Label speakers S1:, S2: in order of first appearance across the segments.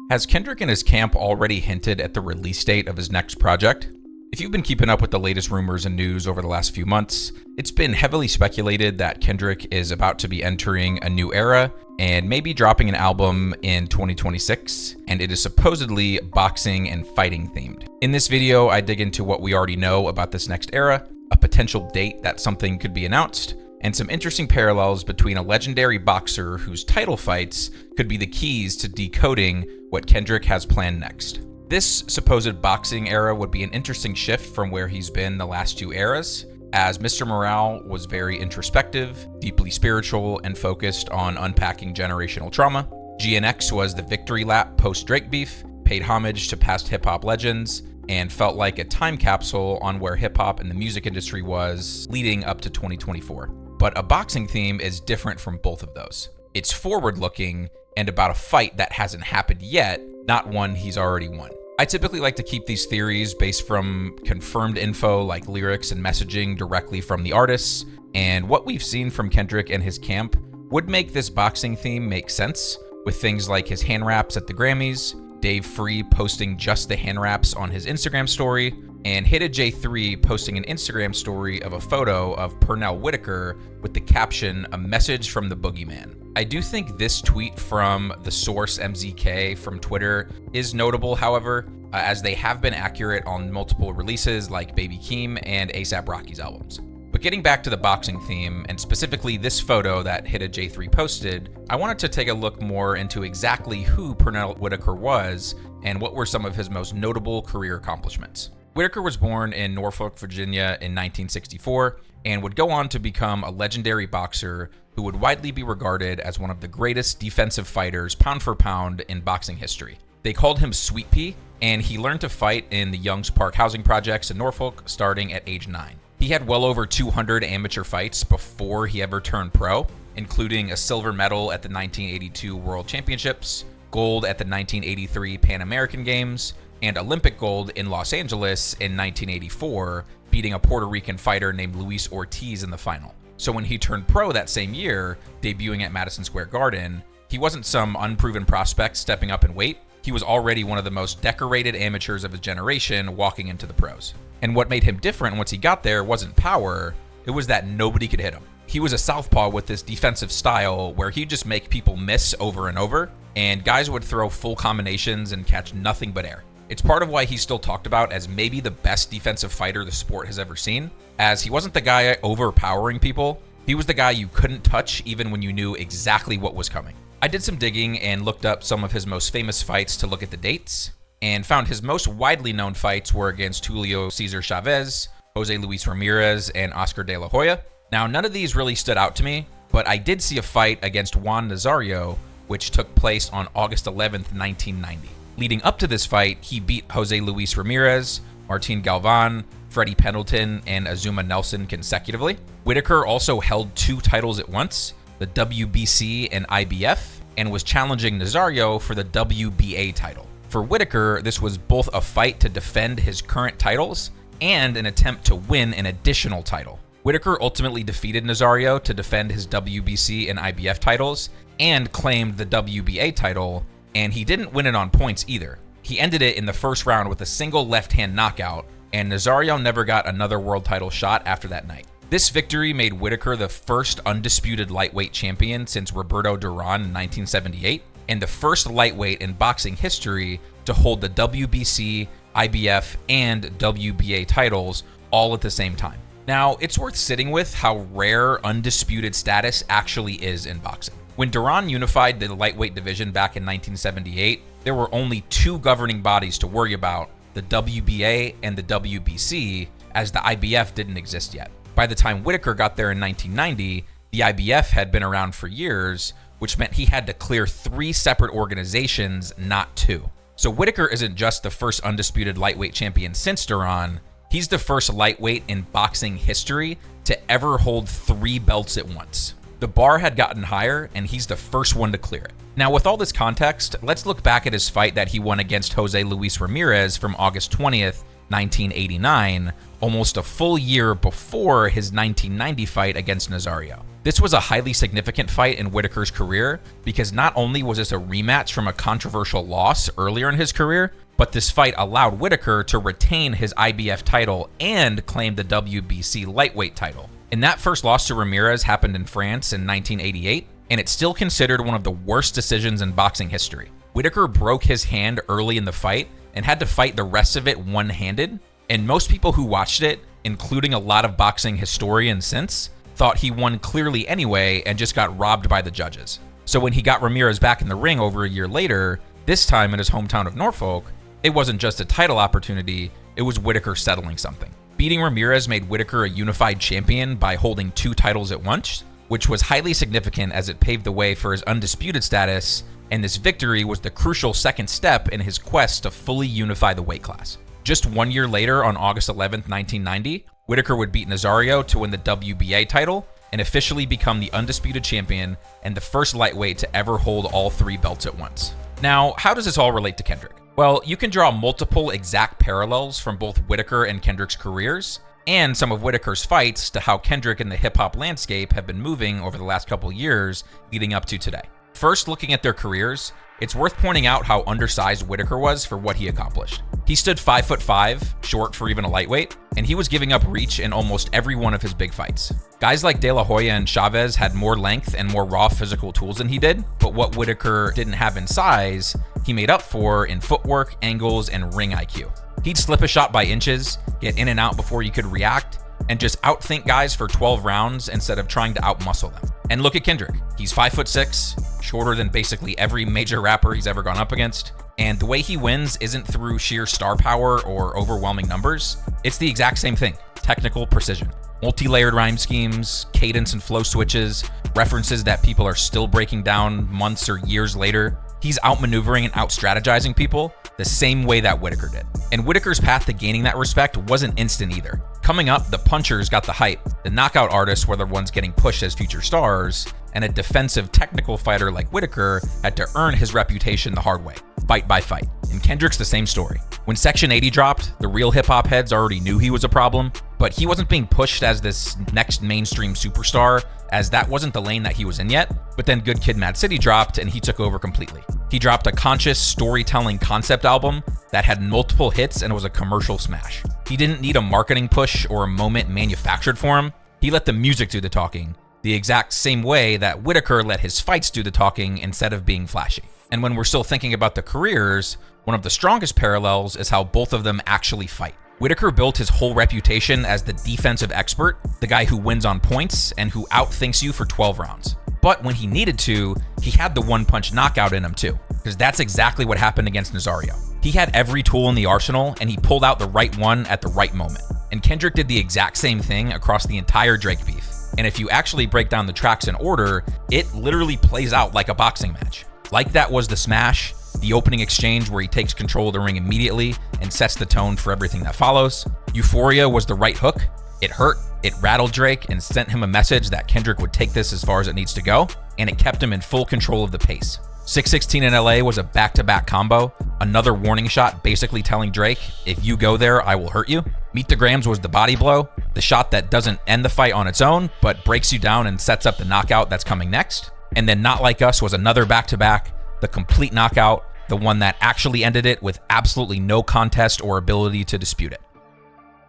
S1: Has Kendrick and his camp already hinted at the release date of his next project? If you've been keeping up with the latest rumors and news over the last few months, it's been heavily speculated that Kendrick is about to be entering a new era and maybe dropping an album in 2026, and it is supposedly boxing and fighting themed. In this video, I dig into what we already know about this next era, a potential date that something could be announced, and some interesting parallels between a legendary boxer whose title fights could be the keys to decoding what Kendrick has planned next. This supposed boxing era would be an interesting shift from where he's been the last two eras, as Mr. Morale was very introspective, deeply spiritual, and focused on unpacking generational trauma. GNX was the victory lap post-Drake beef, paid homage to past hip-hop legends, and felt like a time capsule on where hip-hop and the music industry was leading up to 2024. But a boxing theme is different from both of those. It's forward-looking and about a fight that hasn't happened yet, not one he's already won. I typically like to keep these theories based from confirmed info like lyrics and messaging directly from the artists, and what we've seen from Kendrick and his camp would make this boxing theme make sense, with things like his hand wraps at the Grammys, Dave Free posting just the hand wraps on his Instagram story, and Hidda J3 posting an Instagram story of a photo of Pernell Whitaker with the caption, "A message from the boogeyman." I do think this tweet from the source MZK from Twitter is notable, however, as they have been accurate on multiple releases like Baby Keem and A$AP Rocky's albums. But getting back to the boxing theme, and specifically this photo that Hidda J3 posted, I wanted to take a look more into exactly who Pernell Whitaker was and what were some of his most notable career accomplishments. Whitaker was born in Norfolk, Virginia in 1964 and would go on to become a legendary boxer who would widely be regarded as one of the greatest defensive fighters pound for pound in boxing history. They called him Sweet Pea, and he learned to fight in the Youngs Park housing projects in Norfolk starting at age 9. He had well over 200 amateur fights before he ever turned pro, including a silver medal at the 1982 World Championships, gold at the 1983 Pan American Games, and Olympic gold in Los Angeles in 1984, beating a Puerto Rican fighter named Luis Ortiz in the final. So when he turned pro that same year, debuting at Madison Square Garden, he wasn't some unproven prospect stepping up in weight. He was already one of the most decorated amateurs of his generation walking into the pros. And what made him different once he got there wasn't power, it was that nobody could hit him. He was a southpaw with this defensive style where he'd just make people miss over and over, and guys would throw full combinations and catch nothing but air. It's part of why he's still talked about as maybe the best defensive fighter the sport has ever seen, as he wasn't the guy overpowering people, he was the guy you couldn't touch even when you knew exactly what was coming. I did some digging and looked up some of his most famous fights to look at the dates, and found his most widely known fights were against Julio Cesar Chavez, Jose Luis Ramirez, and Oscar De La Hoya. Now, none of these really stood out to me, but I did see a fight against Juan Nazario, which took place on August 11th, 1990. Leading up to this fight, he beat Jose Luis Ramirez, Martin Galvan, Freddie Pendleton, and Azuma Nelson consecutively. Whitaker also held two titles at once, the WBC and IBF, and was challenging Nazario for the WBA title. For Whitaker, this was both a fight to defend his current titles and an attempt to win an additional title. Whitaker ultimately defeated Nazario to defend his WBC and IBF titles and claimed the WBA title, and he didn't win it on points either. He ended it in the first round with a single left-hand knockout, and Nazario never got another world title shot after that night. This victory made Whitaker the first undisputed lightweight champion since Roberto Duran in 1978, and the first lightweight in boxing history to hold the WBC, IBF, and WBA titles all at the same time. Now, it's worth sitting with how rare undisputed status actually is in boxing. When Duran unified the lightweight division back in 1978, there were only two governing bodies to worry about, the WBA and the WBC, as the IBF didn't exist yet. By the time Whitaker got there in 1990, the IBF had been around for years, which meant he had to clear three separate organizations, not two. So Whitaker isn't just the first undisputed lightweight champion since Duran, he's the first lightweight in boxing history to ever hold three belts at once. The bar had gotten higher, and he's the first one to clear it. Now, with all this context, let's look back at his fight that he won against Jose Luis Ramirez from August 20th, 1989, almost a full year before his 1990 fight against Nazario. This was a highly significant fight in Whitaker's career because not only was this a rematch from a controversial loss earlier in his career, but this fight allowed Whitaker to retain his IBF title and claim the WBC lightweight title. And that first loss to Ramirez happened in France in 1988, and it's still considered one of the worst decisions in boxing history. Whitaker broke his hand early in the fight and had to fight the rest of it one-handed, and most people who watched it, including a lot of boxing historians since, thought he won clearly anyway and just got robbed by the judges. So when he got Ramirez back in the ring over a year later, this time in his hometown of Norfolk, it wasn't just a title opportunity, it was Whitaker settling something. Beating Ramirez made Whitaker a unified champion by holding 2 titles at once, which was highly significant as it paved the way for his undisputed status, and this victory was the crucial second step in his quest to fully unify the weight class. Just 1 year later, on August 11, 1990, Whitaker would beat Nazario to win the WBA title and officially become the undisputed champion and the first lightweight to ever hold all 3 belts at once. Now, how does this all relate to Kendrick? Well, you can draw multiple exact parallels from both Whitaker and Kendrick's careers, and some of Whitaker's fights to how Kendrick and the hip-hop landscape have been moving over the last couple years leading up to today. First, looking at their careers, it's worth pointing out how undersized Whitaker was for what he accomplished. He stood 5'5", short for even a lightweight, and he was giving up reach in almost every one of his big fights. Guys like De La Hoya and Chavez had more length and more raw physical tools than he did, but what Whitaker didn't have in size, he made up for in footwork, angles, and ring IQ. He'd slip a shot by inches, get in and out before you could react, and just outthink guys for 12 rounds instead of trying to outmuscle them. And look at Kendrick. He's 5'6", shorter than basically every major rapper he's ever gone up against. And the way he wins isn't through sheer star power or overwhelming numbers. It's the exact same thing: technical precision. Multi-layered rhyme schemes, cadence and flow switches, references that people are still breaking down months or years later. He's outmaneuvering and out-strategizing people the same way that Whitaker did. And Whitaker's path to gaining that respect wasn't instant either. Coming up, the punchers got the hype, the knockout artists were the ones getting pushed as future stars, and a defensive technical fighter like Whitaker had to earn his reputation the hard way, fight by fight. And Kendrick's the same story. When Section 80 dropped, the real hip-hop heads already knew he was a problem, but he wasn't being pushed as this next mainstream superstar, as that wasn't the lane that he was in yet. But then Good Kid Mad City dropped, and he took over completely. He dropped a conscious storytelling concept album that had multiple hits and was a commercial smash. He didn't need a marketing push or a moment manufactured for him. He let the music do the talking, the exact same way that Whitaker let his fights do the talking instead of being flashy. And when we're still thinking about the careers, one of the strongest parallels is how both of them actually fight. Whitaker built his whole reputation as the defensive expert, the guy who wins on points and who outthinks you for 12 rounds. But when he needed to, he had the one-punch knockout in him too, because that's exactly what happened against Nazario. He had every tool in the arsenal, and he pulled out the right one at the right moment. And Kendrick did the exact same thing across the entire Drake beef. And if you actually break down the tracks in order, it literally plays out like a boxing match. Like that was the smash, the opening exchange where he takes control of the ring immediately and sets the tone for everything that follows. Euphoria was the right hook. It hurt, it rattled Drake and sent him a message that Kendrick would take this as far as it needs to go, and it kept him in full control of the pace. 616 in LA was a back-to-back combo, another warning shot basically telling Drake, if you go there, I will hurt you. Meet the Grams was the body blow, the shot that doesn't end the fight on its own, but breaks you down and sets up the knockout that's coming next. And then Not Like Us was another back-to-back, the complete knockout, the one that actually ended it with absolutely no contest or ability to dispute it.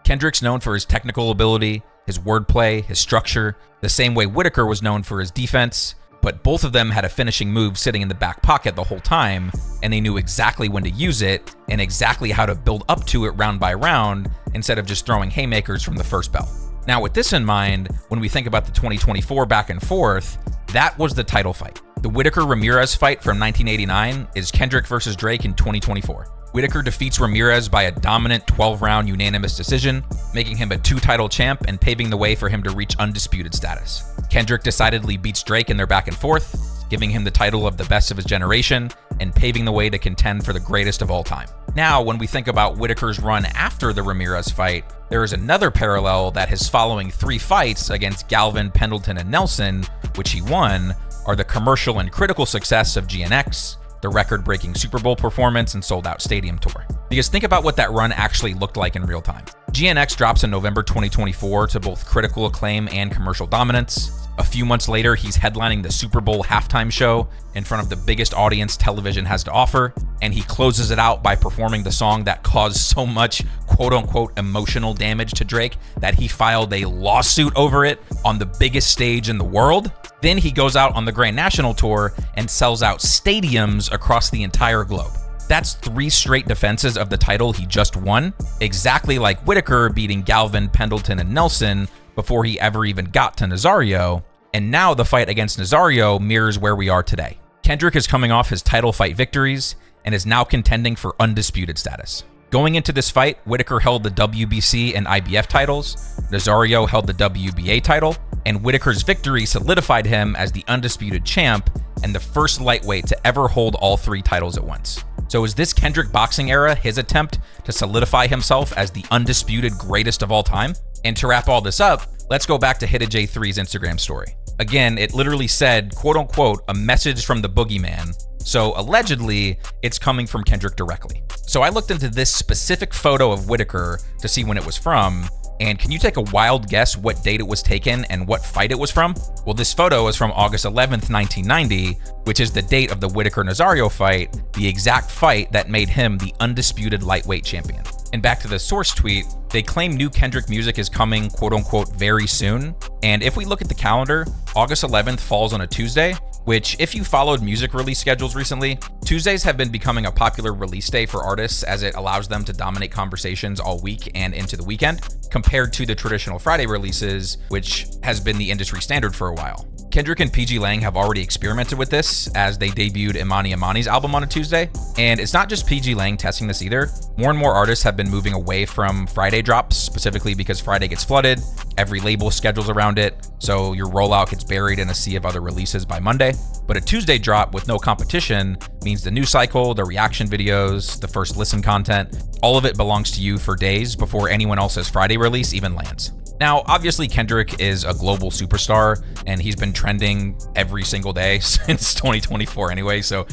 S1: Kendrick's known for his technical ability, his wordplay, his structure, the same way Whitaker was known for his defense, but both of them had a finishing move sitting in the back pocket the whole time, and they knew exactly when to use it and exactly how to build up to it round by round instead of just throwing haymakers from the first bell. Now, with this in mind, when we think about the 2024 back and forth, that was the title fight. The Whitaker-Ramirez fight from 1989 is Kendrick versus Drake in 2024. Whitaker defeats Ramirez by a dominant 12-round unanimous decision, making him a 2-title champ and paving the way for him to reach undisputed status. Kendrick decidedly beats Drake in their back and forth, giving him the title of the best of his generation and paving the way to contend for the greatest of all time. Now, when we think about Whitaker's run after the Ramirez fight, there is another parallel that his following 3 fights against Galvin, Pendleton, and Nelson, which he won, are the commercial and critical success of GNX, the record-breaking Super Bowl performance and sold-out stadium tour. Because think about what that run actually looked like in real time. GNX drops in November 2024 to both critical acclaim and commercial dominance. A few months later, he's headlining the Super Bowl halftime show in front of the biggest audience television has to offer, and he closes it out by performing the song that caused so much quote-unquote emotional damage to Drake that he filed a lawsuit over it on the biggest stage in the world. Then he goes out on the Grand National Tour and sells out stadiums across the entire globe. That's 3 straight defenses of the title he just won, exactly like Whitaker beating Galvin, Pendleton, and Nelson before he ever even got to Nazario. And now the fight against Nazario mirrors where we are today. Kendrick is coming off his title fight victories and is now contending for undisputed status. Going into this fight, Whitaker held the WBC and IBF titles, Nazario held the WBA title, and Whitaker's victory solidified him as the undisputed champ and the first lightweight to ever hold all 3 titles at once. So is this Kendrick boxing era his attempt to solidify himself as the undisputed greatest of all time? And to wrap all this up, let's go back to Hit J3's Instagram story. Again, it literally said, quote unquote, a message from the boogeyman. So allegedly, it's coming from Kendrick directly. So I looked into this specific photo of Whitaker to see when it was from. And can you take a wild guess what date it was taken and what fight it was from? Well, this photo is from August 11th, 1990, which is the date of the Whitaker-Nazario fight, the exact fight that made him the undisputed lightweight champion. And back to the source tweet, they claim new Kendrick music is coming, quote unquote, very soon. And if we look at the calendar, August 11th falls on a Tuesday, which if you followed music release schedules recently, Tuesdays have been becoming a popular release day for artists as it allows them to dominate conversations all week and into the weekend, compared to the traditional Friday releases, which has been the industry standard for a while. Kendrick and PG Lang have already experimented with this as they debuted Imani Imani's album on a Tuesday. And it's not just PG Lang testing this either. More and more artists have been moving away from Friday drops, specifically because Friday gets flooded, every label schedules around it, so your rollout gets buried in a sea of other releases by Monday. But a Tuesday drop with no competition means the news cycle, the reaction videos, the first listen content, all of it belongs to you for days before anyone else's Friday release even lands. Now, obviously, Kendrick is a global superstar, and he's been trending every single day since 2024 anyway, so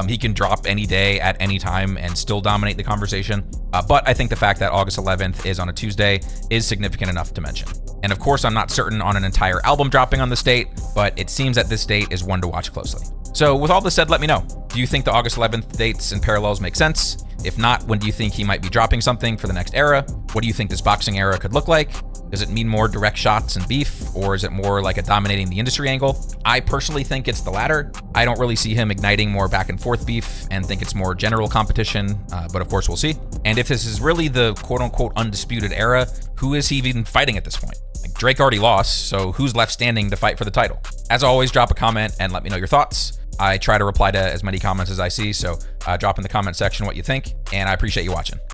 S1: he can drop any day at any time and still dominate the conversation. But I think the fact that August 11th is on a Tuesday is significant enough to mention. And of course, I'm not certain on an entire album dropping on this date, but it seems that this date is one to watch closely. So with all this said, let me know. Do you think the August 11th dates and parallels make sense? If not, when do you think he might be dropping something for the next era? What do you think this boxing era could look like? Does it mean more direct shots and beef, or is it more like a dominating the industry angle? I personally think it's the latter. I don't really see him igniting more back and forth beef and think it's more general competition, but of course we'll see. And if this is really the quote unquote undisputed era, who is he even fighting at this point? Like, Drake already lost, so who's left standing to fight for the title? As always, drop a comment and let me know your thoughts. I try to reply to as many comments as I see, so drop in the comment section what you think, and I appreciate you watching.